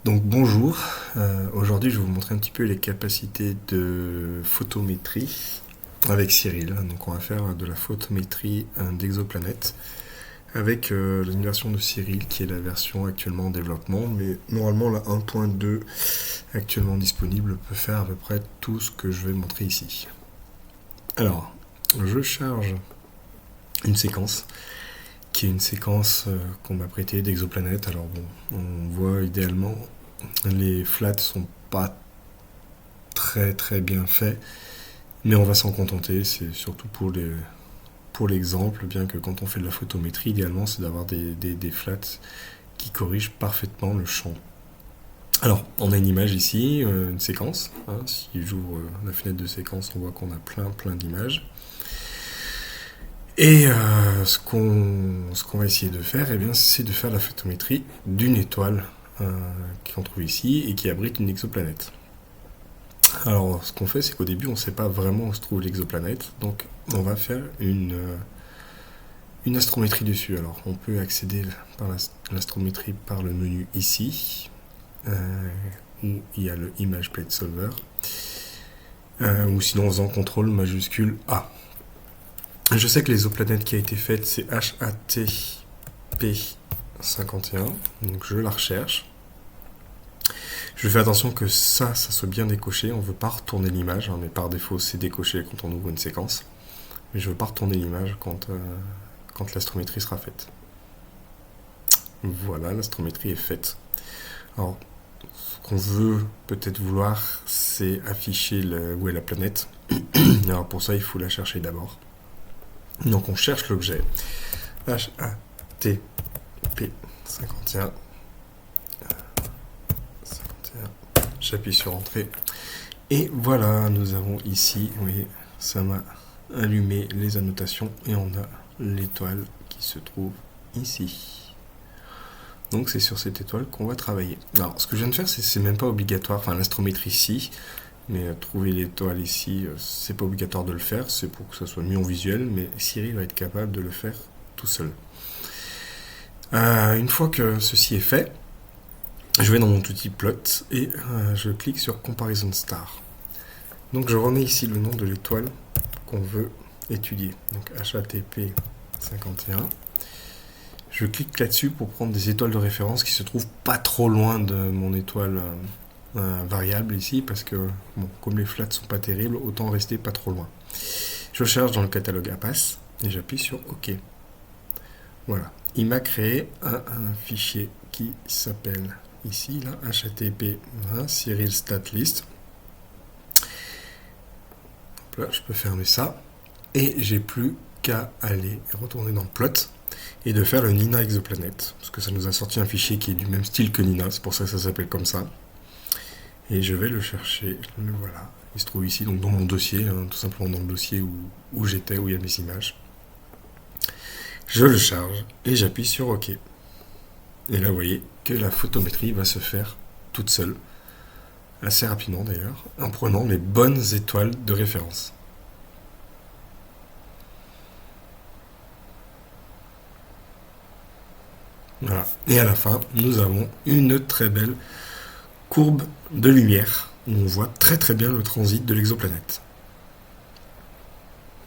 Donc bonjour, aujourd'hui je vais vous montrer un petit peu les capacités de photométrie avec Cyril. Donc on va faire de la photométrie d'exoplanètes avec une version de Cyril qui est la version actuellement en développement, mais normalement la 1.2 actuellement disponible peut faire à peu près tout ce que je vais montrer ici. Alors, je charge une séquence qui est une séquence qu'on m'a prêtée d'exoplanètes. Alors bon, on voit idéalement les flats sont pas très bien faits, mais on va s'en contenter. C'est surtout pour l'exemple, bien que quand on fait de la photométrie, idéalement c'est d'avoir des flats qui corrigent parfaitement le champ. Alors, on a une image ici, une séquence. Si j'ouvre la fenêtre de séquence, on voit qu'on a plein d'images. Et ce qu'on va essayer de faire, c'est de faire la photométrie d'une étoile qu'on trouve ici et qui abrite une exoplanète. Alors, ce qu'on fait, c'est qu'au début, on ne sait pas vraiment où se trouve l'exoplanète, donc on va faire une astrométrie dessus. Alors, on peut accéder par l'astrométrie par le menu ici, où il y a le Image Plate Solver, ou sinon en faisant CTRL majuscule A. Je sais que l'exoplanète qui a été faite, c'est HATP51, donc je la recherche. Je fais attention que ça soit bien décoché, on ne veut pas retourner l'image, mais par défaut c'est décoché quand on ouvre une séquence. Mais je ne veux pas retourner l'image quand l'astrométrie sera faite. Voilà, l'astrométrie est faite. Alors, ce qu'on veut peut-être vouloir, c'est afficher où est la planète. Alors pour ça, il faut la chercher d'abord. Donc on cherche l'objet HATP51. J'appuie sur Entrée. Et voilà, nous avons ici, vous voyez, ça m'a allumé les annotations et on a l'étoile qui se trouve ici. Donc c'est sur cette étoile qu'on va travailler. Alors ce que je viens de faire, c'est même pas obligatoire, enfin l'astrométrie ici, mais trouver l'étoile ici, c'est pas obligatoire de le faire, c'est pour que ça soit mis en visuel, mais Cyril va être capable de le faire tout seul. Une fois que ceci est fait, je vais dans mon outil plot et je clique sur Comparison Star. Donc je remets ici le nom de l'étoile qu'on veut étudier, donc HATP51. Je clique là-dessus pour prendre des étoiles de référence qui se trouvent pas trop loin de mon étoile variable ici, parce que bon, comme les flats sont pas terribles, autant rester pas trop loin. Je cherche dans le catalogue APAS et j'appuie sur OK. Voilà, il m'a créé un fichier qui s'appelle ici, là, HATP Cyril Stat List. Là, je peux fermer ça et j'ai plus qu'à aller retourner dans Plot et de faire le Nina Exoplanète, parce que ça nous a sorti un fichier qui est du même style que Nina, c'est pour ça que ça s'appelle comme ça. Et je vais le chercher, le voilà. Il se trouve ici, donc dans mon dossier, tout simplement dans le dossier où j'étais, où il y a mes images. Je le charge et j'appuie sur OK. Et là, vous voyez que la photométrie va se faire toute seule, assez rapidement d'ailleurs, en prenant les bonnes étoiles de référence. Voilà. Et à la fin, nous avons une très belle courbe de lumière où on voit très bien le transit de l'exoplanète.